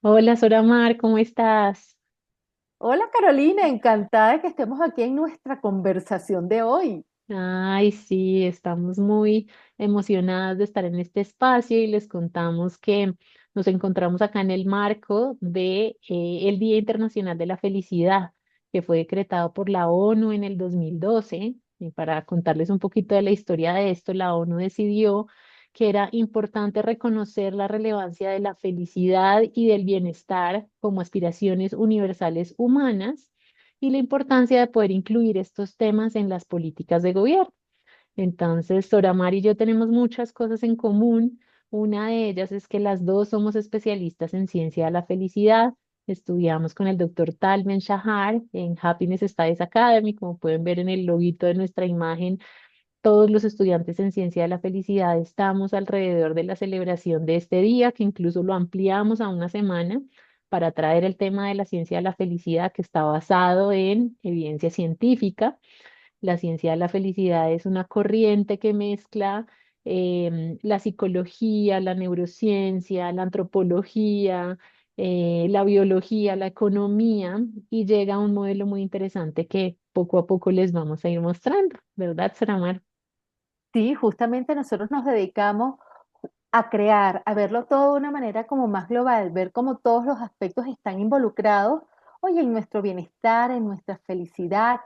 Hola, Soramar, ¿cómo estás? Hola Carolina, encantada de que estemos aquí en nuestra conversación de hoy. Ay, sí, estamos muy emocionadas de estar en este espacio y les contamos que nos encontramos acá en el marco de el Día Internacional de la Felicidad, que fue decretado por la ONU en el 2012. Y para contarles un poquito de la historia de esto, la ONU decidió que era importante reconocer la relevancia de la felicidad y del bienestar como aspiraciones universales humanas y la importancia de poder incluir estos temas en las políticas de gobierno. Entonces, Sora Mar y yo tenemos muchas cosas en común. Una de ellas es que las dos somos especialistas en ciencia de la felicidad. Estudiamos con el doctor Tal Ben Shahar en Happiness Studies Academy. Como pueden ver en el loguito de nuestra imagen, todos los estudiantes en ciencia de la felicidad estamos alrededor de la celebración de este día, que incluso lo ampliamos a una semana para traer el tema de la ciencia de la felicidad que está basado en evidencia científica. La ciencia de la felicidad es una corriente que mezcla la psicología, la neurociencia, la antropología, la biología, la economía y llega a un modelo muy interesante que poco a poco les vamos a ir mostrando, ¿verdad, Saramar? Sí, justamente nosotros nos dedicamos a crear, a verlo todo de una manera como más global, ver cómo todos los aspectos están involucrados, oye, en nuestro bienestar, en nuestra felicidad,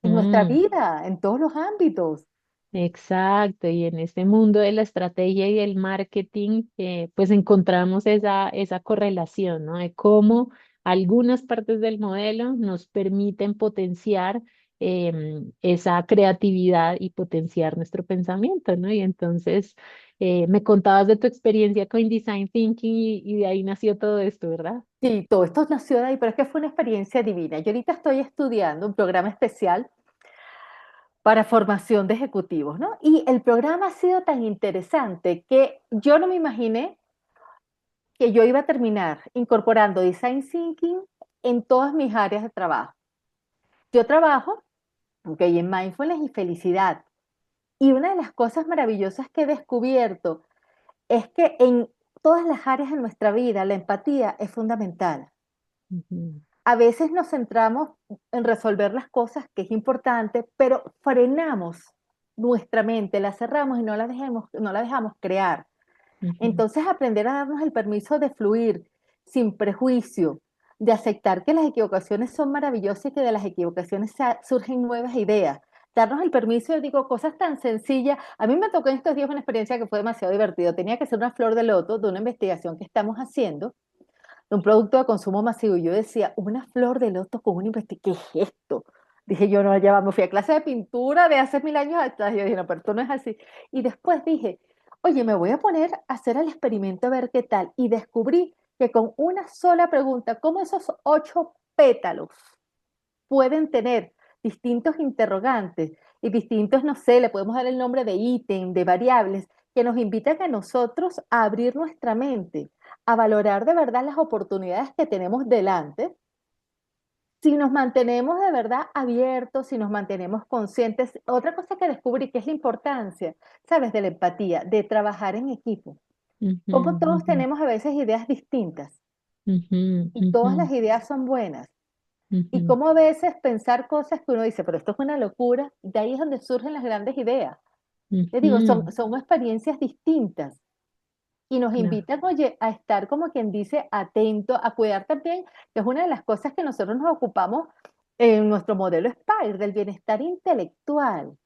en nuestra Ujú. vida, en todos los ámbitos. Exacto, y en este mundo de la estrategia y del marketing, pues encontramos esa correlación, ¿no? De cómo algunas partes del modelo nos permiten potenciar esa creatividad y potenciar nuestro pensamiento, ¿no? Y entonces me contabas de tu experiencia con Design Thinking y de ahí nació todo esto, ¿verdad? Sí, todo esto nació de ahí, pero es que fue una experiencia divina. Yo ahorita estoy estudiando un programa especial para formación de ejecutivos, ¿no? Y el programa ha sido tan interesante que yo no me imaginé que yo iba a terminar incorporando design thinking en todas mis áreas de trabajo. Yo trabajo, en mindfulness y felicidad. Y una de las cosas maravillosas que he descubierto es que en todas las áreas de nuestra vida la empatía es fundamental. Ujú, A veces nos centramos en resolver las cosas, que es importante, pero frenamos nuestra mente, la cerramos y no la dejamos crear. ujú, Entonces, aprender a darnos el permiso de fluir sin prejuicio, de aceptar que las equivocaciones son maravillosas y que de las equivocaciones surgen nuevas ideas. Darnos el permiso, yo digo, cosas tan sencillas. A mí me tocó en estos días una experiencia que fue demasiado divertido. Tenía que ser una flor de loto de una investigación que estamos haciendo, de un producto de consumo masivo. Y yo decía, una flor de loto con una investigación, ¿qué es esto? Dije yo, no, ya va, me fui a clase de pintura de hace 1000 años atrás. Yo dije, no, pero esto no es así. Y después dije, oye, me voy a poner a hacer el experimento a ver qué tal. Y descubrí que con una sola pregunta, ¿cómo esos 8 pétalos pueden tener distintos interrogantes y distintos, no sé, le podemos dar el nombre de ítem, de variables, que nos invitan a nosotros a abrir nuestra mente, a valorar de verdad las oportunidades que tenemos delante? Si nos mantenemos de verdad abiertos, si nos mantenemos conscientes, otra cosa que descubrí que es la importancia, ¿sabes? De la empatía, de trabajar en equipo. ujú, Como todos ujú, tenemos a veces ideas distintas ujú, y ujú, todas las ideas son buenas. Y ujú. como a veces pensar cosas que uno dice, pero esto es una locura, de ahí es donde surgen las grandes ideas. Les digo, Ujú, son experiencias distintas y nos claro. invitan, oye, a estar como quien dice atento, a cuidar también, que es una de las cosas que nosotros nos ocupamos en nuestro modelo SPIRE, del bienestar intelectual.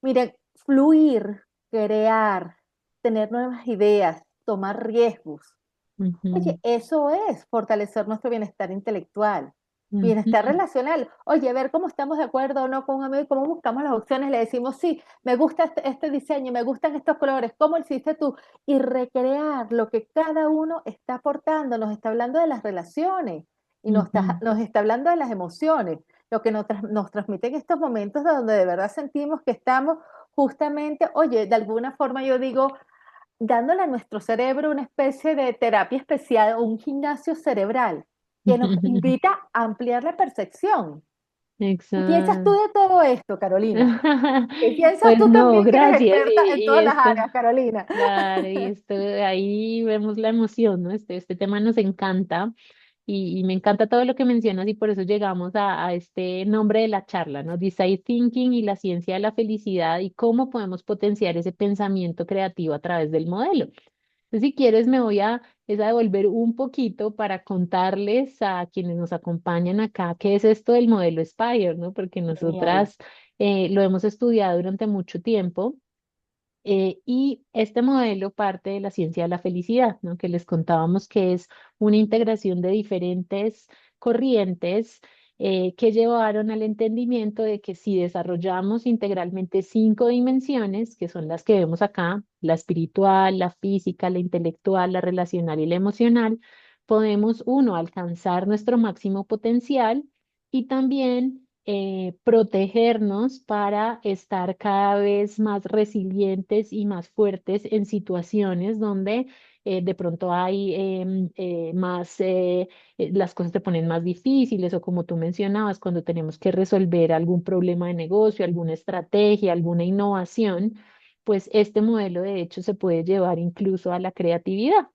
Miren, fluir, crear, tener nuevas ideas, tomar riesgos. Ujú, Oye, eso es fortalecer nuestro bienestar intelectual, bienestar ujú, relacional. Oye, a ver cómo estamos de acuerdo o no con un amigo y cómo buscamos las opciones. Le decimos, sí, me gusta este diseño, me gustan estos colores, ¿cómo lo hiciste tú? Y recrear lo que cada uno está aportando. Nos está hablando de las relaciones y ujú. nos está hablando de las emociones, lo que nos transmite en estos momentos donde de verdad sentimos que estamos justamente, oye, de alguna forma yo digo, dándole a nuestro cerebro una especie de terapia especial o un gimnasio cerebral que nos invita a ampliar la percepción. ¿Qué piensas tú exacto. de todo esto, Carolina? ¿Qué piensas Pues tú no, también que eres gracias. experta en Y todas las esto, áreas, Carolina? claro, y esto, ahí vemos la emoción, ¿no? Este tema nos encanta y me encanta todo lo que mencionas y por eso llegamos a este nombre de la charla, ¿no? Design Thinking y la ciencia de la felicidad y cómo podemos potenciar ese pensamiento creativo a través del modelo. Entonces, si quieres, me voy es a devolver un poquito para contarles a quienes nos acompañan acá qué es esto del modelo Spire, ¿no? Porque Genial. nosotras lo hemos estudiado durante mucho tiempo y este modelo parte de la ciencia de la felicidad, ¿no? Que les contábamos que es una integración de diferentes corrientes que llevaron al entendimiento de que si desarrollamos integralmente 5 dimensiones, que son las que vemos acá, la espiritual, la física, la intelectual, la relacional y la emocional, podemos, uno, alcanzar nuestro máximo potencial y también protegernos para estar cada vez más resilientes y más fuertes en situaciones donde de pronto hay las cosas se ponen más difíciles o como tú mencionabas, cuando tenemos que resolver algún problema de negocio, alguna estrategia, alguna innovación, pues este modelo de hecho se puede llevar incluso a la creatividad.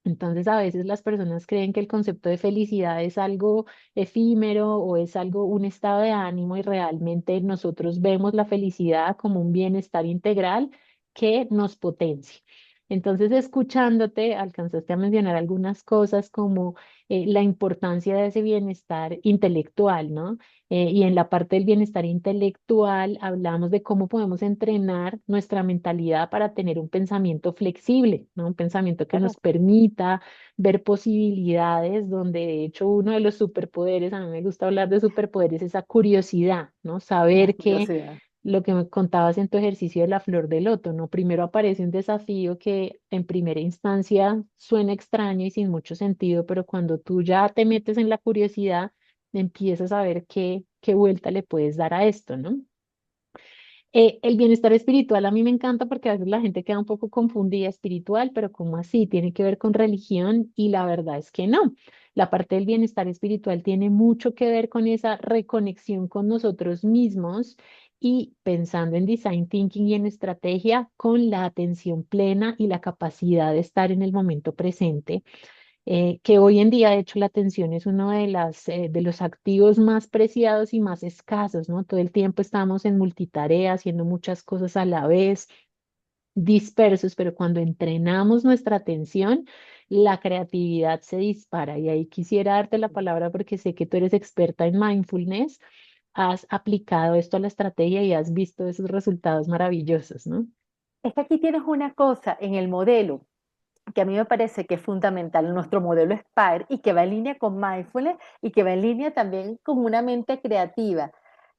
Entonces, a veces las personas creen que el concepto de felicidad es algo efímero o es algo, un estado de ánimo y realmente nosotros vemos la felicidad como un bienestar integral que nos potencia. Entonces, escuchándote, alcanzaste a mencionar algunas cosas como la importancia de ese bienestar intelectual, ¿no? Y en la parte del bienestar intelectual hablamos de cómo podemos entrenar nuestra mentalidad para tener un pensamiento flexible, ¿no? Un pensamiento que nos Claro, permita ver posibilidades, donde de hecho uno de los superpoderes, a mí me gusta hablar de superpoderes, es esa curiosidad, ¿no? la Saber que curiosidad. lo que me contabas en tu ejercicio de la flor de loto, ¿no? Primero aparece un desafío que en primera instancia suena extraño y sin mucho sentido, pero cuando tú ya te metes en la curiosidad, empiezas a ver qué vuelta le puedes dar a esto, ¿no? El bienestar espiritual a mí me encanta porque a veces la gente queda un poco confundida espiritual, pero ¿cómo así? Tiene que ver con religión y la verdad es que no. La parte del bienestar espiritual tiene mucho que ver con esa reconexión con nosotros mismos y pensando en design thinking y en estrategia con la atención plena y la capacidad de estar en el momento presente que hoy en día, de hecho, la atención es uno de los activos más preciados y más escasos, ¿no? Todo el tiempo estamos en multitarea, haciendo muchas cosas a la vez, dispersos, pero cuando entrenamos nuestra atención, la creatividad se dispara. Y ahí quisiera darte la palabra porque sé que tú eres experta en mindfulness, has aplicado esto a la estrategia y has visto esos resultados maravillosos, ¿no? Es que aquí tienes una cosa en el modelo que a mí me parece que es fundamental, nuestro modelo SPIRE, y que va en línea con mindfulness y que va en línea también con una mente creativa,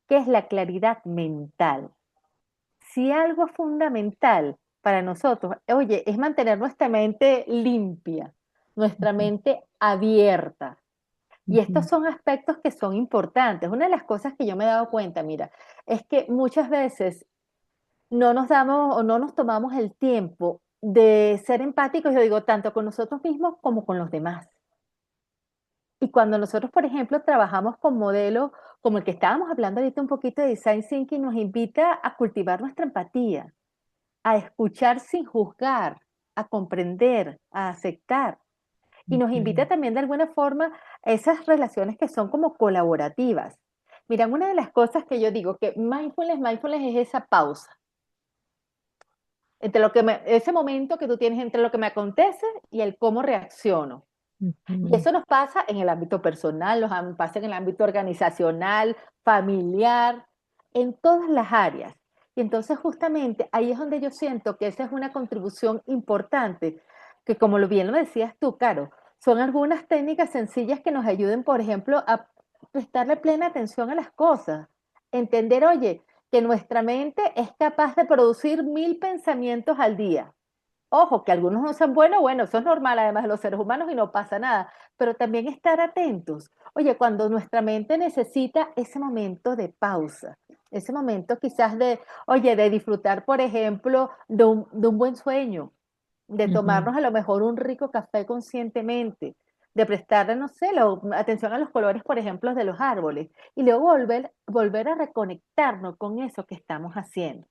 que es la claridad mental. Si algo es fundamental para nosotros, oye, es mantener nuestra mente limpia, nuestra Ujú, mente abierta. Y estos ujú, son aspectos que son importantes. Una de las cosas que yo me he dado cuenta, mira, es que muchas veces no nos damos o no nos tomamos el tiempo de ser empáticos, yo digo, tanto con nosotros mismos como con los demás. Y cuando nosotros, por ejemplo, trabajamos con modelos como el que estábamos hablando ahorita un poquito de design thinking, nos invita a cultivar nuestra empatía, a escuchar sin juzgar, a comprender, a aceptar. Y nos invita ujú, también de alguna forma a esas relaciones que son como colaborativas. Mira, una de las cosas que yo digo que mindfulness es esa pausa entre ese momento que tú tienes entre lo que me acontece y el cómo reacciono. Y ujú, eso nos pasa en el ámbito personal, pasa en el ámbito organizacional, familiar, en todas las áreas. Y entonces justamente ahí es donde yo siento que esa es una contribución importante, que como lo bien lo decías tú, Caro, son algunas técnicas sencillas que nos ayuden, por ejemplo, a prestarle plena atención a las cosas. Entender, oye, que nuestra mente es capaz de producir 1000 pensamientos al día. Ojo, que algunos no sean buenos, bueno, eso es normal además de los seres humanos y no pasa nada, pero también estar atentos. Oye, cuando nuestra mente necesita ese momento de pausa, ese momento quizás de, oye, de disfrutar, por ejemplo, de un buen sueño, de ujú. tomarnos a lo mejor un rico café conscientemente. de prestarle, no sé, atención a los colores, por ejemplo, de los árboles, y luego volver a reconectarnos con eso que estamos haciendo,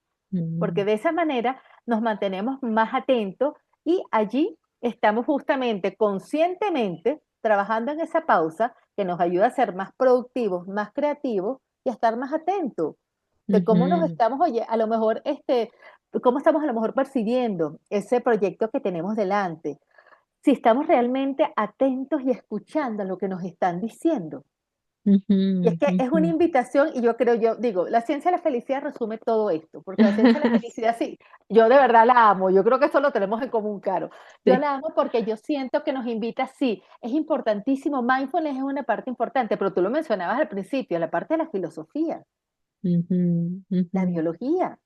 porque Mm, de esa manera nos mantenemos más atentos y allí estamos justamente conscientemente trabajando en esa pausa que nos ayuda a ser más productivos, más creativos y a estar más atentos de cómo nos ujú, estamos, oye, a lo mejor, cómo estamos a lo mejor percibiendo ese proyecto que tenemos delante, si estamos realmente atentos y escuchando lo que nos están diciendo. Y es ujú, que es una ujú. invitación, y yo digo, la ciencia de la felicidad resume todo esto, porque la ciencia de la felicidad, sí, yo de verdad la amo, yo creo que eso lo tenemos en común, Caro. Yo Sí. la amo porque yo siento que nos invita, sí, es importantísimo, mindfulness es una parte importante, pero tú lo mencionabas al principio, la parte de la filosofía, Ujú, la ujú, biología,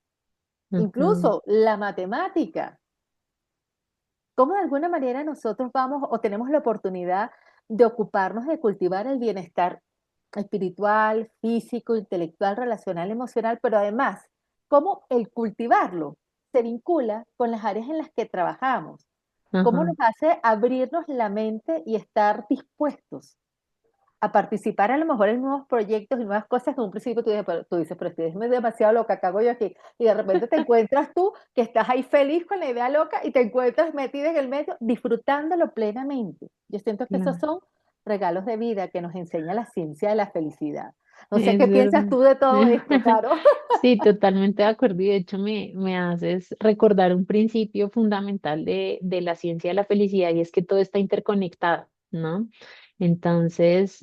ujú, incluso la matemática. ¿Cómo de alguna manera nosotros vamos o tenemos la oportunidad de ocuparnos de cultivar el bienestar espiritual, físico, intelectual, relacional, emocional, pero además, cómo el cultivarlo se vincula con las áreas en las que trabajamos? ¿Cómo ajá. nos hace abrirnos la mente y estar dispuestos a participar a lo mejor en nuevos proyectos y nuevas cosas que en un principio tú dices, pero estoy demasiado loca, cago yo aquí. Y de repente te encuentras tú que estás ahí feliz con la idea loca y te encuentras metida en el medio disfrutándolo plenamente. Yo siento que esos Claro. son regalos de vida que nos enseña la ciencia de la felicidad. No sé Es qué piensas verdad. tú de todo esto, Caro. Sí, totalmente de acuerdo. Y de hecho me haces recordar un principio fundamental de la ciencia de la felicidad y es que todo está interconectado, ¿no? Entonces,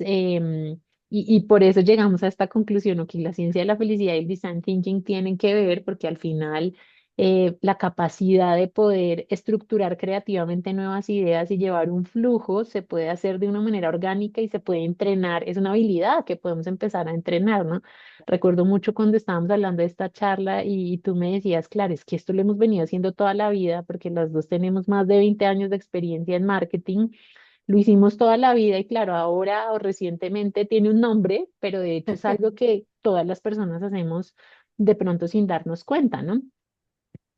y por eso llegamos a esta conclusión, o que la ciencia de la felicidad y el design thinking tienen que ver, porque al final la capacidad de poder estructurar creativamente nuevas ideas y llevar un flujo se puede hacer de una manera orgánica y se puede entrenar. Es una habilidad que podemos empezar a entrenar, ¿no? Recuerdo mucho cuando estábamos hablando de esta charla y tú me decías, claro, es que esto lo hemos venido haciendo toda la vida porque las dos tenemos más de 20 años de experiencia en marketing. Lo hicimos toda la vida y claro, ahora o recientemente tiene un nombre, pero de hecho es algo que todas las personas hacemos de pronto sin darnos cuenta, ¿no?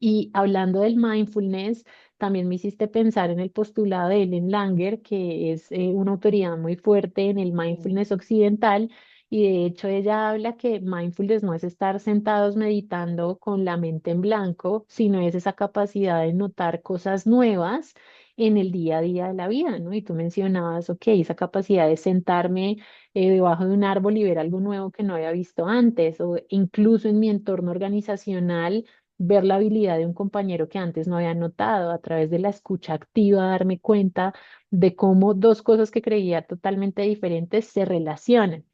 Y hablando del mindfulness, también me hiciste pensar en el postulado de Ellen Langer, que es una autoridad muy fuerte en el mindfulness occidental. Y de hecho ella habla que mindfulness no es estar sentados meditando con la mente en blanco, sino es esa capacidad de notar cosas nuevas en el día a día de la vida, ¿no? Y tú mencionabas, ok, esa capacidad de sentarme debajo de un árbol y ver algo nuevo que no había visto antes, o incluso en mi entorno organizacional ver la habilidad de un compañero que antes no había notado, a través de la escucha activa, darme cuenta de cómo dos cosas que creía totalmente diferentes se relacionan.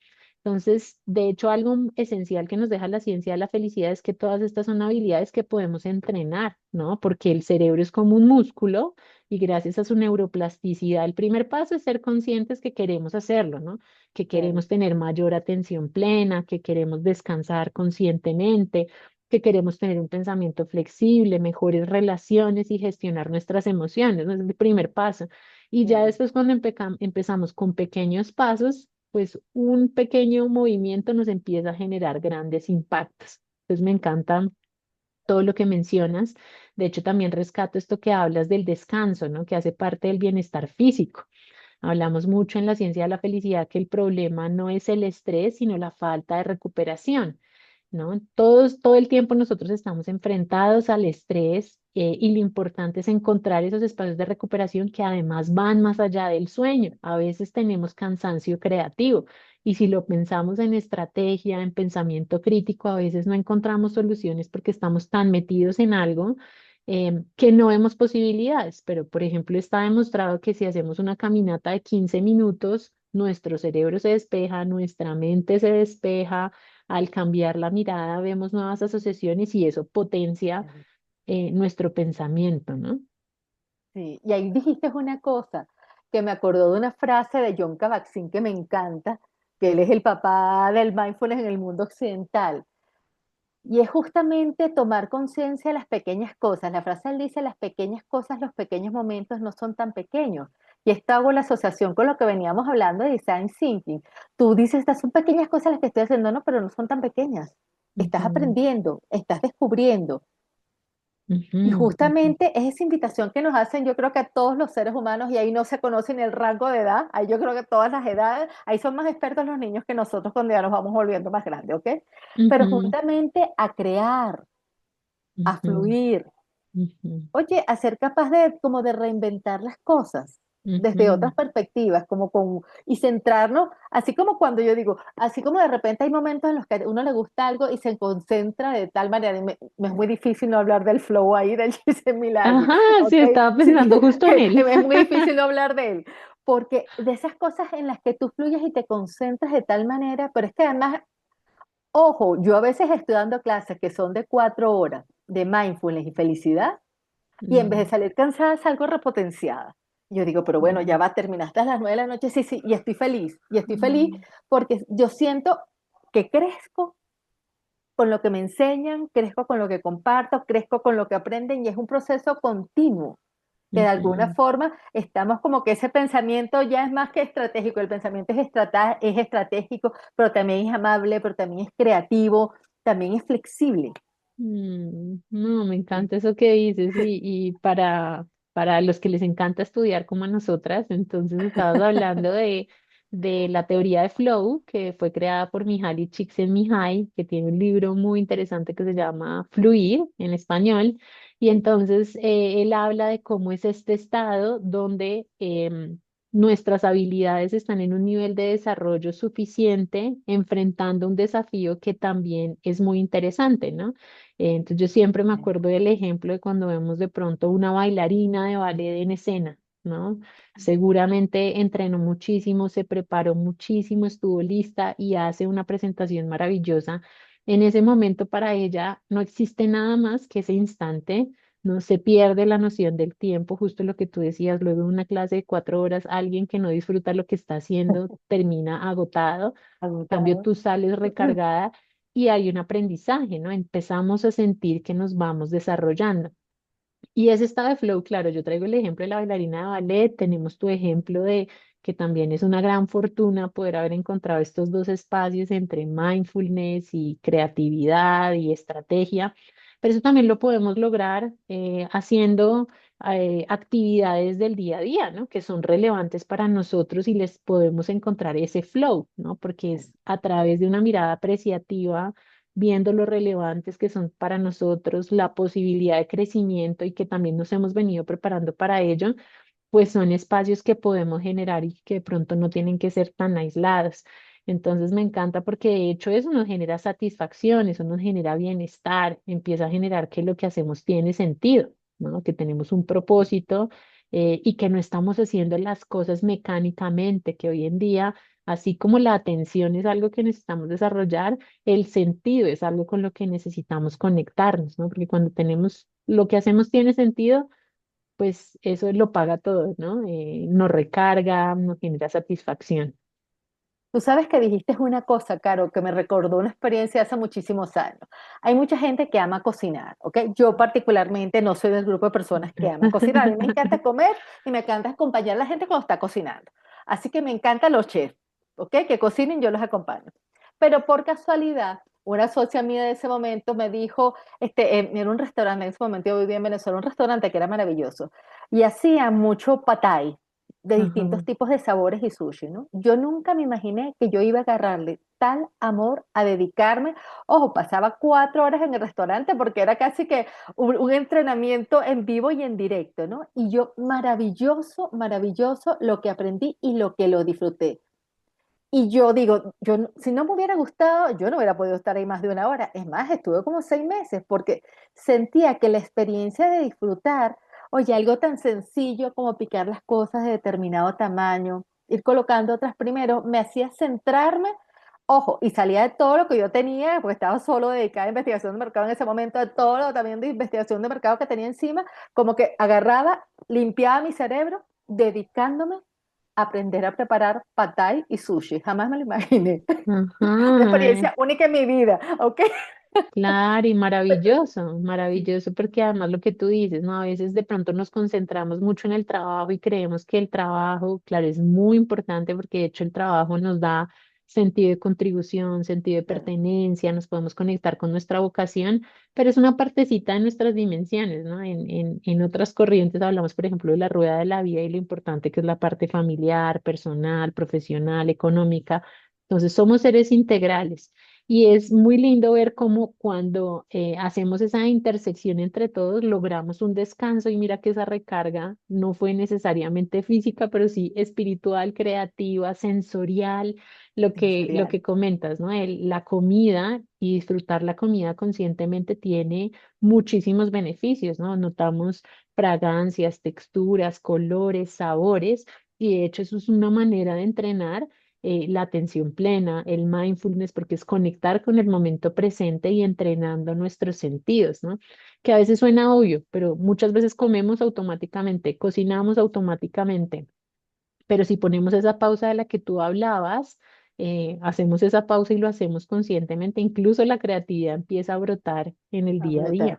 Entonces, de hecho, algo esencial que nos deja la ciencia de la felicidad es que todas estas son habilidades que podemos entrenar, ¿no? Porque el cerebro es como un músculo y gracias a su neuroplasticidad, el primer paso es ser conscientes que queremos hacerlo, ¿no? Que Sí, queremos tener mayor atención plena, que queremos descansar conscientemente, que queremos tener un pensamiento flexible, mejores relaciones y gestionar nuestras emociones, ¿no? Es el primer paso. Y ya sí. después cuando empezamos con pequeños pasos, pues un pequeño movimiento nos empieza a generar grandes impactos. Entonces me encanta todo lo que mencionas. De hecho, también rescato esto que hablas del descanso, ¿no? Que hace parte del bienestar físico. Hablamos mucho en la ciencia de la felicidad que el problema no es el estrés, sino la falta de recuperación, ¿no? Todo el tiempo nosotros estamos enfrentados al estrés y lo importante es encontrar esos espacios de recuperación que además van más allá del sueño. A veces tenemos cansancio creativo y si lo pensamos en estrategia, en pensamiento crítico, a veces no encontramos soluciones porque estamos tan metidos en algo que no vemos posibilidades. Pero, por ejemplo, está demostrado que si hacemos una caminata de 15 minutos, nuestro cerebro se despeja, nuestra mente se despeja. Al cambiar la mirada vemos nuevas asociaciones y eso potencia nuestro pensamiento, ¿no? Sí, y ahí dijiste una cosa que me acordó de una frase de John Kabat-Zinn que me encanta, que él es el papá del mindfulness en el mundo occidental. Y es justamente tomar conciencia de las pequeñas cosas. La frase él dice, las pequeñas cosas, los pequeños momentos no son tan pequeños. Y esto hago la asociación con lo que veníamos hablando de design thinking. Tú dices, estas son pequeñas cosas las que estoy haciendo, no, pero no son tan pequeñas. Estás Ujú, aprendiendo, estás descubriendo. Y Ujú, ujú, justamente es esa invitación que nos hacen, yo creo que a todos los seres humanos, y ahí no se conoce ni el rango de edad, ahí yo creo que todas las edades, ahí son más expertos los niños que nosotros cuando ya nos vamos volviendo más grandes, ¿ok? Pero ujú, justamente a crear, a ujú, fluir, ujú, oye, a ser capaz de como de reinventar las cosas desde ujú, otras perspectivas, como con, y centrarnos, así como cuando yo digo, así como de repente hay momentos en los que a uno le gusta algo y se concentra de tal manera, y me es muy difícil no hablar del flow ahí, del Milagri, ajá, sí, ¿ok? estaba Sí, pensando justo en él. es muy difícil no hablar de él, porque de esas cosas en las que tú fluyes y te concentras de tal manera, pero es que además, ojo, yo a veces estoy dando clases que son de 4 horas de mindfulness y felicidad, y en vez de Mm, salir cansada, salgo repotenciada. Yo digo, pero bueno, ya mm, va, terminaste a las 9 de la noche, sí, sí, y estoy feliz mm, porque yo siento que crezco con lo que me enseñan, crezco con lo que comparto, crezco con lo que aprenden y es un proceso continuo, que de alguna ujú, forma estamos como que ese pensamiento ya es más que estratégico, el pensamiento es estratégico, pero también es amable, pero también es creativo, también es flexible. No, me encanta eso que dices y para los que les encanta estudiar como a nosotras, entonces estabas hablando de la teoría de flow que fue creada por Mihaly Csikszentmihalyi, que tiene un libro muy interesante que se llama Fluir en español, y entonces él habla de cómo es este estado donde nuestras habilidades están en un nivel de desarrollo suficiente, enfrentando un desafío que también es muy interesante, ¿no? Entonces yo siempre me acuerdo del ejemplo de cuando vemos de pronto una bailarina de ballet en escena, ¿no? Seguramente entrenó muchísimo, se preparó muchísimo, estuvo lista y hace una presentación maravillosa. En ese momento para ella no existe nada más que ese instante, no se pierde la noción del tiempo, justo lo que tú decías, luego de una clase de 4 horas, alguien que no disfruta lo que está haciendo termina agotado, en cambio Agotado. tú sales recargada y hay un aprendizaje, ¿no? Empezamos a sentir que nos vamos desarrollando. Y ese estado de flow, claro, yo traigo el ejemplo de la bailarina de ballet, tenemos tu ejemplo de que también es una gran fortuna poder haber encontrado estos dos espacios entre mindfulness y creatividad y estrategia, pero eso también lo podemos lograr haciendo actividades del día a día, ¿no? Que son relevantes para nosotros y les podemos encontrar ese flow, ¿no? Porque es a través de una mirada apreciativa viendo lo relevantes que son para nosotros, la posibilidad de crecimiento y que también nos hemos venido preparando para ello, pues son espacios que podemos generar y que de pronto no tienen que ser tan aislados. Entonces me encanta porque de hecho eso nos genera satisfacción, eso nos genera bienestar, empieza a generar que lo que hacemos tiene sentido, ¿no? Que tenemos un propósito y que no estamos haciendo las cosas mecánicamente, que hoy en día, así como la atención es algo que necesitamos desarrollar, el sentido es algo con lo que necesitamos conectarnos, ¿no? Porque cuando tenemos lo que hacemos tiene sentido, pues eso lo paga todo, ¿no? Nos recarga, nos genera satisfacción. Tú sabes que dijiste una cosa, Caro, que me recordó una experiencia hace muchísimos años. Hay mucha gente que ama cocinar, ¿ok? Yo particularmente no soy del grupo de personas que aman cocinar. A mí me encanta comer y me encanta acompañar a la gente cuando está cocinando. Así que me encantan los chefs, ¿ok? Que cocinen, yo los acompaño. Pero por casualidad, una socia mía de ese momento me dijo, era un restaurante, en ese momento yo vivía en Venezuela, un restaurante que era maravilloso, y hacía mucho patay de Ajá. distintos tipos de sabores y sushi, ¿no? Yo nunca me imaginé que yo iba a agarrarle tal amor a dedicarme. Ojo, pasaba 4 horas en el restaurante porque era casi que un entrenamiento en vivo y en directo, ¿no? Y yo, maravilloso, maravilloso lo que aprendí y lo que lo disfruté. Y yo digo, si no me hubiera gustado, yo no hubiera podido estar ahí más de una hora. Es más, estuve como 6 meses porque sentía que la experiencia de disfrutar, oye, algo tan sencillo como picar las cosas de determinado tamaño, ir colocando otras primero, me hacía centrarme, ojo, y salía de todo lo que yo tenía, porque estaba solo dedicada a investigación de mercado en ese momento, de todo lo también de investigación de mercado que tenía encima, como que agarraba, limpiaba mi cerebro, dedicándome aprender a preparar pad thai y sushi. Jamás me lo imaginé. Una Ajá, experiencia única en mi vida, ¿ok? claro, y maravilloso, maravilloso, porque además lo que tú dices, ¿no? A veces de pronto nos concentramos mucho en el trabajo y creemos que el trabajo, claro, es muy importante porque de hecho el trabajo nos da sentido de contribución, sentido de Claro, pertenencia, nos podemos conectar con nuestra vocación, pero es una partecita de nuestras dimensiones, ¿no? En otras corrientes hablamos, por ejemplo, de la rueda de la vida y lo importante que es la parte familiar, personal, profesional, económica. Entonces, somos seres integrales. Y es muy lindo ver cómo cuando hacemos esa intersección entre todos, logramos un descanso y mira que esa recarga no fue necesariamente física, pero sí espiritual, creativa, sensorial, lo sensorial. que comentas, ¿no? La comida y disfrutar la comida conscientemente tiene muchísimos beneficios, ¿no? Notamos fragancias, texturas, colores, sabores, y de hecho eso es una manera de entrenar la atención plena, el mindfulness, porque es conectar con el momento presente y entrenando nuestros sentidos, ¿no? Que a veces suena obvio, pero muchas veces comemos automáticamente, cocinamos automáticamente, pero si ponemos esa pausa de la que tú hablabas, hacemos esa pausa y lo hacemos conscientemente, incluso la creatividad empieza a brotar en el A día a brotar. día.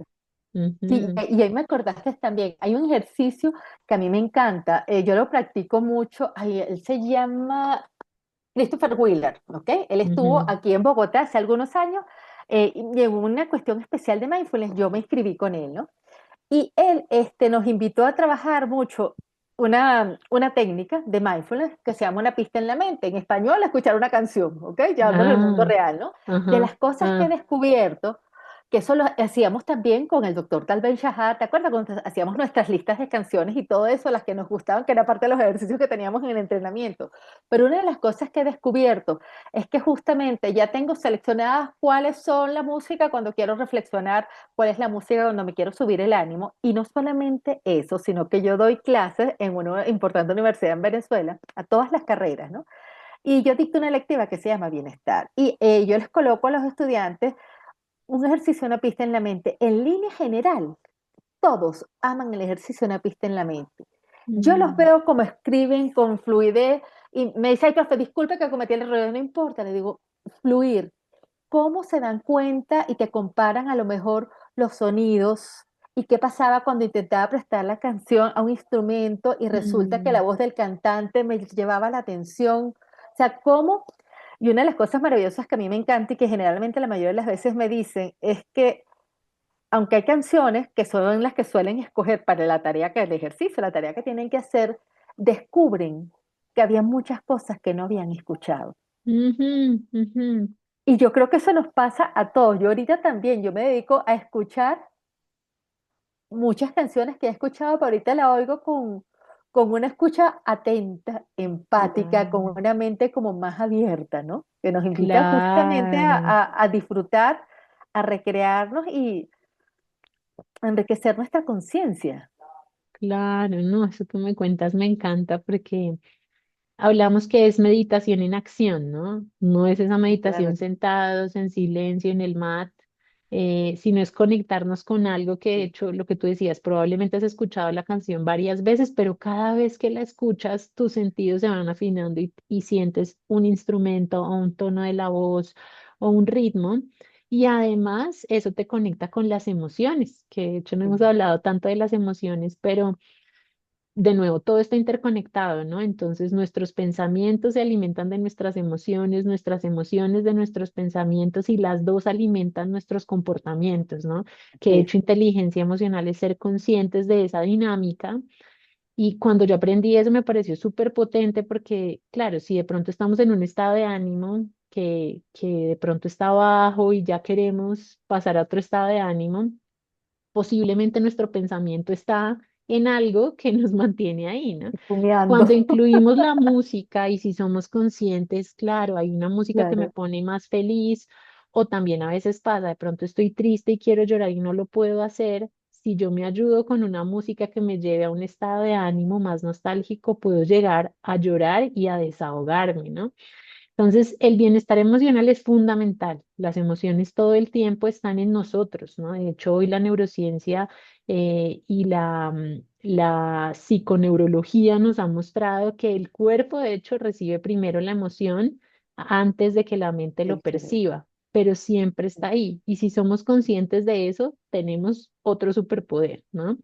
Sí, Ujú, y ahí me acordaste también, hay un ejercicio que a mí me encanta, yo lo practico mucho, ay, él se llama Christopher Wheeler, ¿ok? Él estuvo ujú. aquí en Bogotá hace algunos años y en una cuestión especial de mindfulness yo me inscribí con él, ¿no? Y él nos invitó a trabajar mucho una técnica de mindfulness que se llama una pista en la mente, en español, escuchar una canción, ¿ok? Llevándolo al mundo Ah, real, ¿no? De ajá, las cosas que he ah, descubierto, que eso lo hacíamos también con el doctor Tal Ben Shahar, ¿te acuerdas? Cuando hacíamos nuestras listas de canciones y todo eso, las que nos gustaban, que era parte de los ejercicios que teníamos en el entrenamiento. Pero una de las cosas que he descubierto es que justamente ya tengo seleccionadas cuáles son la música cuando quiero reflexionar, cuál es la música cuando me quiero subir el ánimo. Y no solamente eso, sino que yo doy clases en una importante universidad en Venezuela, a todas las carreras, ¿no? Y yo dicto una electiva que se llama Bienestar. Y yo les coloco a los estudiantes un ejercicio, una pista en la mente. En línea general, todos aman el ejercicio, una pista en la mente. Yo los mm, veo como escriben con fluidez y me dice, ay, profe, disculpe que cometí el error, no importa, le digo, fluir, cómo se dan cuenta y te comparan a lo mejor los sonidos y qué pasaba cuando intentaba prestar la canción a un instrumento y resulta que la mm, voz del cantante me llevaba la atención. O sea, cómo... Y una de las cosas maravillosas que a mí me encanta y que generalmente la mayoría de las veces me dicen es que aunque hay canciones que son las que suelen escoger para la tarea que el ejercicio, la tarea que tienen que hacer, descubren que había muchas cosas que no habían escuchado. ujú, ujú. Y yo creo que eso nos pasa a todos. Yo ahorita también, yo me dedico a escuchar muchas canciones que he escuchado, pero ahorita la oigo con una escucha atenta, empática, con Claro, una mente como más abierta, ¿no? Que nos invita justamente claro, a disfrutar, a recrearnos y a enriquecer nuestra conciencia. claro, no, eso que me cuentas me encanta porque hablamos que es meditación en acción, ¿no? No es esa Claro, meditación sentados en silencio en el mat, sino es conectarnos con algo que de hecho, lo que tú decías, probablemente has escuchado la canción varias veces, pero cada vez que la escuchas, tus sentidos se van afinando y sientes un instrumento o un tono de la voz o un ritmo. Y además, eso te conecta con las emociones, que de hecho no hemos sí, hablado tanto de las emociones, pero de nuevo, todo está interconectado, ¿no? Entonces nuestros pensamientos se alimentan de nuestras emociones de nuestros pensamientos y las dos alimentan nuestros comportamientos, ¿no? Que así de es. hecho inteligencia emocional es ser conscientes de esa dinámica. Y cuando yo aprendí eso me pareció súper potente porque, claro, si de pronto estamos en un estado de ánimo que de pronto está bajo y ya queremos pasar a otro estado de ánimo, posiblemente nuestro pensamiento está en algo que nos mantiene ahí, ¿no? Rumiando, Cuando incluimos la música y si somos conscientes, claro, hay una música que me claro. pone más feliz o también a veces pasa, de pronto estoy triste y quiero llorar y no lo puedo hacer. Si yo me ayudo con una música que me lleve a un estado de ánimo más nostálgico, puedo llegar a llorar y a desahogarme, ¿no? Entonces, el bienestar emocional es fundamental. Las emociones todo el tiempo están en nosotros, ¿no? De hecho, hoy la neurociencia y la psiconeurología nos ha mostrado que el cuerpo, de hecho, recibe primero la emoción antes de que la mente lo El cerebro. perciba, pero siempre está ahí. Y si somos conscientes de eso, tenemos otro superpoder, ¿no?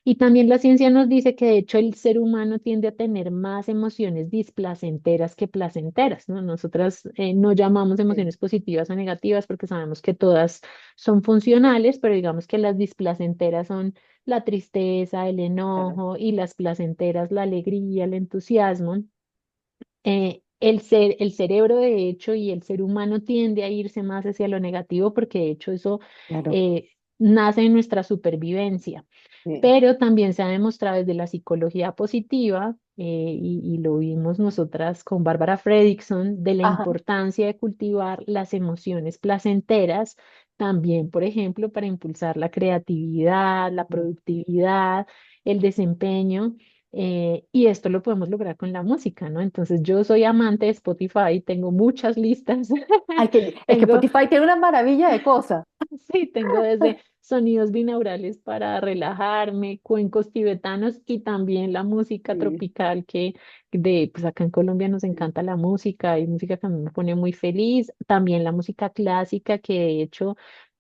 Y también la ciencia nos dice que de hecho el ser humano tiende a tener más emociones displacenteras que placenteras, ¿no? Nosotras no llamamos Sí, emociones positivas o negativas porque sabemos que todas son funcionales, pero digamos que las displacenteras son la tristeza, el claro. enojo y las placenteras, la alegría, el entusiasmo. El cerebro, de hecho, y el ser humano tiende a irse más hacia lo negativo porque, de hecho, eso Claro, eh, nace en nuestra supervivencia. sí. Pero también se ha demostrado desde la psicología positiva, y lo vimos nosotras con Bárbara Fredrickson, de la Ajá, importancia de cultivar las emociones placenteras, también, por ejemplo, para impulsar la creatividad, la sí. productividad, el desempeño. Y esto lo podemos lograr con la música, ¿no? Entonces yo soy amante de Spotify, tengo muchas listas, Ay, es que tengo, Spotify tiene una maravilla de cosas. sí, tengo desde sonidos binaurales para relajarme, cuencos tibetanos y también la música Sí, tropical pues acá en Colombia nos sí, encanta la música, y música que a mí me pone muy feliz, también la música clásica que de hecho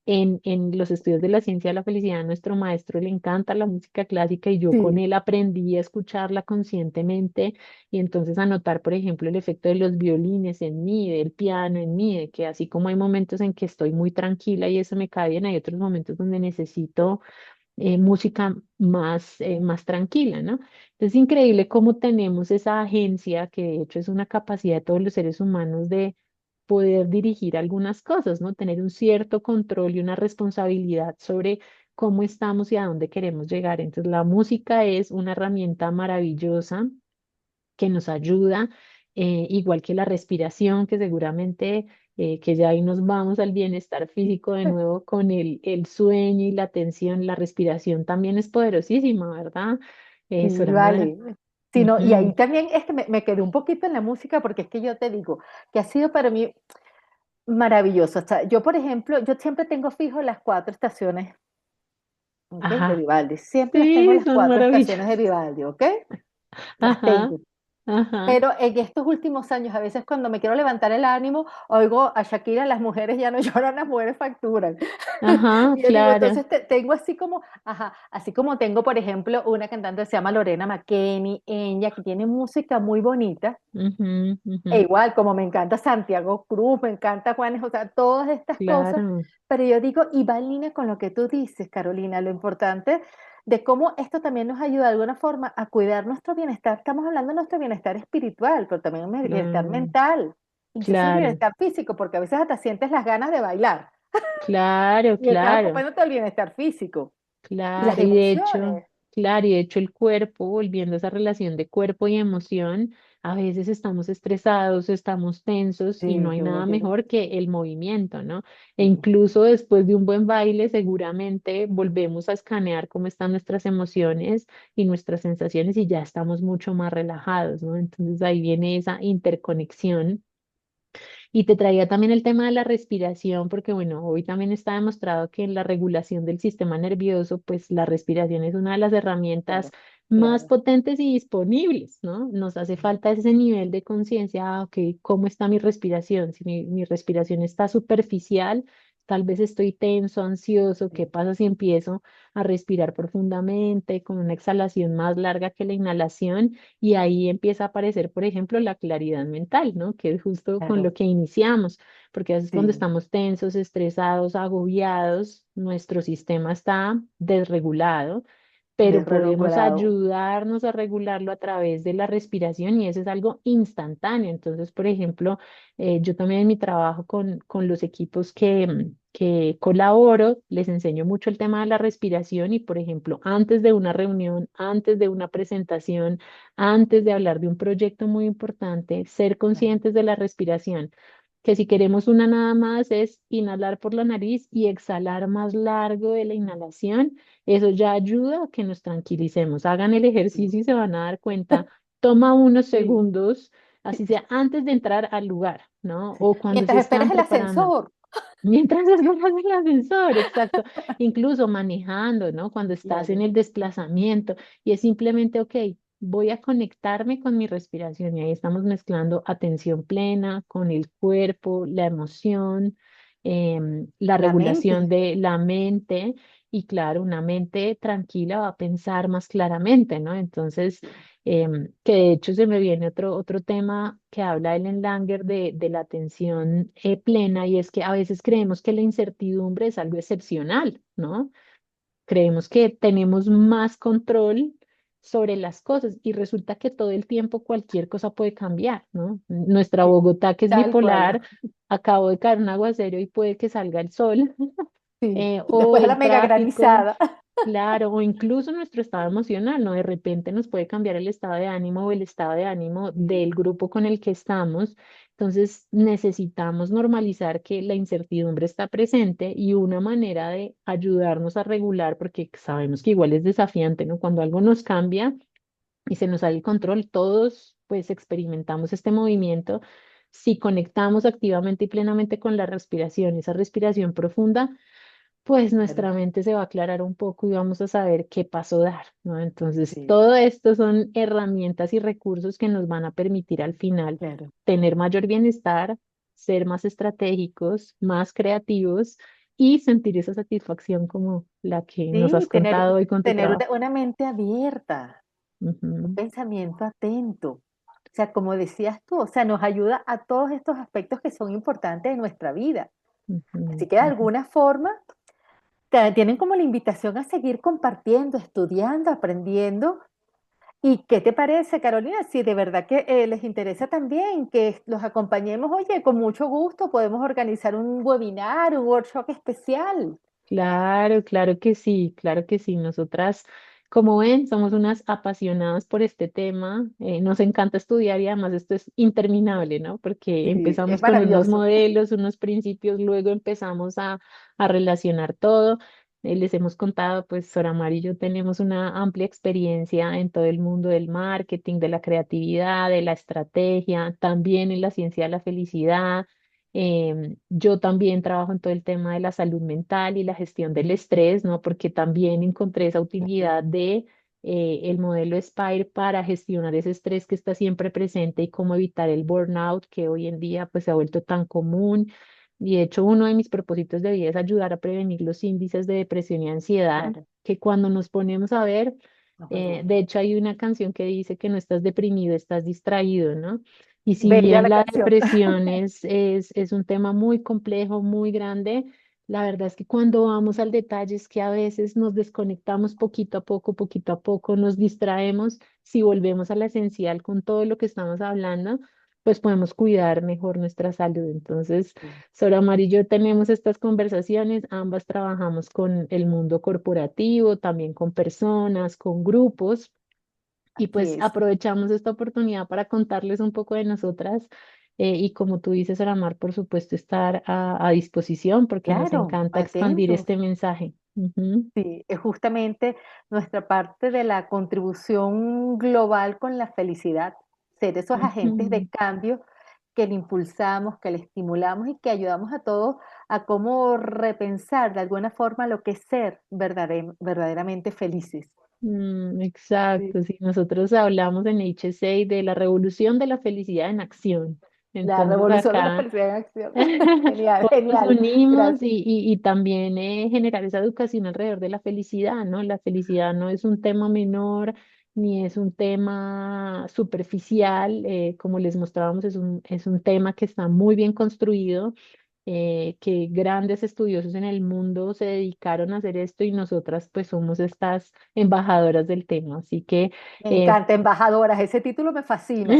en los estudios de la ciencia de la felicidad a nuestro maestro le encanta la música clásica y yo con sí, él aprendí a escucharla conscientemente y entonces a notar, por ejemplo, el efecto de los violines en mí, del piano en mí, de que así como hay momentos en que estoy muy tranquila y eso me cae bien, hay otros momentos donde necesito música más tranquila, ¿no? Es increíble cómo tenemos esa agencia, que de hecho es una capacidad de todos los seres humanos de poder dirigir algunas cosas, ¿no? Tener un cierto control y una responsabilidad sobre cómo estamos y a dónde queremos llegar. Entonces, la música es una herramienta maravillosa que nos ayuda, igual que la respiración, que seguramente que ya ahí nos vamos al bienestar físico de nuevo con el sueño y la atención. La respiración también es poderosísima, ¿verdad? sí, Soraya. vale. Sí, no, y ahí Ujú. también es que me quedé un poquito en la música porque es que yo te digo que ha sido para mí maravilloso. O sea, yo, por ejemplo, yo siempre tengo fijo las cuatro estaciones, ¿ok? De Ajá, Vivaldi. Siempre las tengo sí, las son cuatro estaciones de maravillosas. Vivaldi, ¿ok? Las Ajá, tengo. ajá, Pero en estos últimos años, a veces cuando me quiero levantar el ánimo, oigo a Shakira, las mujeres ya no lloran, las mujeres facturan. ajá, Y yo digo, claro. entonces tengo así como, ajá, así como tengo, por ejemplo, una cantante que se llama Lorena McKenney, ella que tiene música muy bonita, Ujú, ujú, e igual como me encanta Santiago Cruz, me encanta Juanes, o sea, todas estas cosas, claro. pero yo digo, y va en línea con lo que tú dices, Carolina, lo importante de cómo esto también nos ayuda de alguna forma a cuidar nuestro bienestar. Estamos hablando de nuestro bienestar espiritual, pero también el bienestar Mm, mental, incluso el claro, bienestar físico, porque a veces hasta sientes las ganas de bailar claro, y estás claro. ocupándote del bienestar físico y las Claro, y de hecho, emociones. claro, y de hecho el cuerpo, volviendo a esa relación de cuerpo y emoción, a veces estamos estresados, estamos tensos y no Sí, hay yo me nada imagino. mejor que el movimiento, ¿no? E Sí, incluso después de un buen baile, seguramente volvemos a escanear cómo están nuestras emociones y nuestras sensaciones y ya estamos mucho más relajados, ¿no? Entonces ahí viene esa interconexión y te traía también el tema de la respiración, porque bueno, hoy también está demostrado que en la regulación del sistema nervioso, pues la respiración es una de las herramientas claro, más claro. potentes y disponibles, ¿no? Nos hace falta ese nivel de conciencia, ok, ¿cómo está mi respiración? Si mi respiración está superficial, tal vez estoy tenso, ansioso, ¿qué Sí, pasa si empiezo a respirar profundamente con una exhalación más larga que la inhalación? Y ahí empieza a aparecer, por ejemplo, la claridad mental, ¿no? Que es justo con lo claro, que iniciamos, porque a veces cuando sí, estamos tensos, estresados, agobiados, nuestro sistema está desregulado, pero podemos desregulado. ayudarnos a regularlo a través de la respiración y eso es algo instantáneo. Entonces, por ejemplo, yo también en mi trabajo con los equipos que colaboro, les enseño mucho el tema de la respiración y, por ejemplo, antes de una reunión, antes de una presentación, antes de hablar de un proyecto muy importante, ser conscientes de la respiración, que si queremos una nada más es inhalar por la nariz y exhalar más largo de la inhalación. Eso ya ayuda a que nos tranquilicemos. Hagan el Sí, ejercicio y se van a dar cuenta. Toma unos sí. segundos, así sea antes de entrar al lugar, ¿no? Sí. O cuando se Mientras están esperas el preparando. ascensor. Mientras esperas el ascensor, exacto. Incluso manejando, ¿no? Cuando estás en Claro, el desplazamiento y es simplemente, ok, voy a conectarme con mi respiración y ahí estamos mezclando atención plena con el cuerpo, la emoción, la la regulación mente. de la mente y claro, una mente tranquila va a pensar más claramente, ¿no? Entonces, que de hecho se me viene otro tema que habla Ellen Langer de la atención plena, y es que a veces creemos que la incertidumbre es algo excepcional, ¿no? Creemos que tenemos más control sobre las cosas y resulta que todo el tiempo cualquier cosa puede cambiar, ¿no? Nuestra Sí, Bogotá, que es tal cual. bipolar, acabó de caer un aguacero y puede que salga el sol, Sí. o Después de la el mega tráfico. granizada. Claro, o incluso nuestro estado emocional, ¿no? De repente nos puede cambiar el estado de ánimo o el estado de ánimo Sí, del grupo con el que estamos. Entonces necesitamos normalizar que la incertidumbre está presente, y una manera de ayudarnos a regular, porque sabemos que igual es desafiante, ¿no? Cuando algo nos cambia y se nos sale el control, todos pues experimentamos este movimiento. Si conectamos activamente y plenamente con la respiración, esa respiración profunda, pues claro, nuestra mente se va a aclarar un poco y vamos a saber qué paso dar, ¿no? Entonces, sí, todo esto son herramientas y recursos que nos van a permitir al final claro. tener mayor bienestar, ser más estratégicos, más creativos y sentir esa satisfacción como la que nos has Sí, contado hoy con tu tener trabajo. una mente abierta, un Ujú, pensamiento atento. O sea, como decías tú, o sea, nos ayuda a todos estos aspectos que son importantes en nuestra vida. ujú, Así que de ujú. alguna forma tienen como la invitación a seguir compartiendo, estudiando, aprendiendo. ¿Y qué te parece, Carolina? Si de verdad que les interesa también que los acompañemos, oye, con mucho gusto podemos organizar un webinar, un workshop especial. Claro, claro que sí, claro que sí. Nosotras, como ven, somos unas apasionadas por este tema. Nos encanta estudiar y además esto es interminable, ¿no? Porque Sí, es empezamos con unos maravilloso. modelos, unos principios, luego empezamos a relacionar todo. Les hemos contado, pues Sora Mar y yo tenemos una amplia experiencia en todo el mundo del marketing, de la creatividad, de la estrategia, también en la ciencia de la felicidad. Yo también trabajo en todo el tema de la salud mental y la gestión del estrés, ¿no? Porque también encontré esa utilidad de el modelo SPIRE para gestionar ese estrés que está siempre presente y cómo evitar el burnout, que hoy en día pues se ha vuelto tan común. Y de hecho uno de mis propósitos de vida es ayudar a prevenir los índices de depresión y ansiedad, Claro, que cuando nos ponemos a ver, nos ayuda. de hecho hay una canción que dice que no estás deprimido, estás distraído, ¿no? Y si Bella bien la la canción. depresión es un tema muy complejo, muy grande, la verdad es que cuando vamos al detalle es que a veces nos desconectamos poquito a poco, nos distraemos. Si volvemos a la esencial con todo lo que estamos hablando, pues podemos cuidar mejor nuestra salud. Entonces, Sí, Sora Mar y yo tenemos estas conversaciones, ambas trabajamos con el mundo corporativo, también con personas, con grupos. Y así pues es. aprovechamos esta oportunidad para contarles un poco de nosotras, y como tú dices, Aramar, por supuesto, estar a disposición porque nos Claro, encanta expandir atentos. este mensaje. Ujú, Sí, es justamente nuestra parte de la contribución global con la felicidad, ser esos agentes de ujú. cambio que le impulsamos, que le estimulamos y que ayudamos a todos a cómo repensar de alguna forma lo que es ser verdaderamente felices. Sí. Exacto, sí, nosotros hablamos en HSA de la revolución de la felicidad en acción. La Entonces revolución de la acá felicidad en acción. Genial, todos nos genial. unimos, Gracias. y también generar esa educación alrededor de la felicidad, ¿no? La felicidad no es un tema menor ni es un tema superficial, como les mostrábamos, es un tema que está muy bien construido, que grandes estudiosos en el mundo se dedicaron a hacer esto y nosotras pues somos estas embajadoras del tema. Así que Me eh, encanta, embajadoras, ese título me fascina.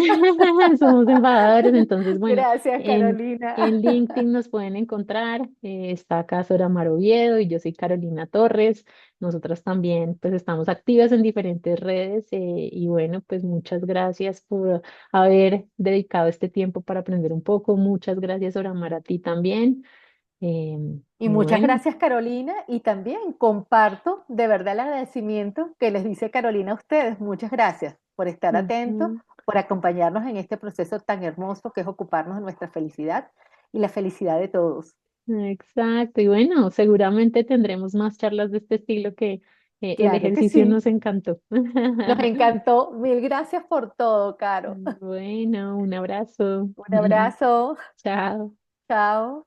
somos embajadores. Entonces, bueno, Gracias, en, Carolina. en LinkedIn nos pueden encontrar. Está acá Sora Maroviedo y yo soy Carolina Torres. Nosotras también, pues, estamos activas en diferentes redes, y bueno, pues muchas gracias por haber dedicado este tiempo para aprender un poco. Muchas gracias, Sora Mar, a ti también. Eh, Y y muchas bueno. gracias, Carolina, y también comparto de verdad el agradecimiento que les dice Carolina a ustedes. Muchas gracias por estar atentos, Ujú. por acompañarnos en este proceso tan hermoso que es ocuparnos de nuestra felicidad y la felicidad de todos. Exacto, y bueno, seguramente tendremos más charlas de este estilo, que el Claro que ejercicio sí. nos encantó. Nos encantó. Mil gracias por todo, Caro. Bueno, un abrazo. Un abrazo. Chao. Chao.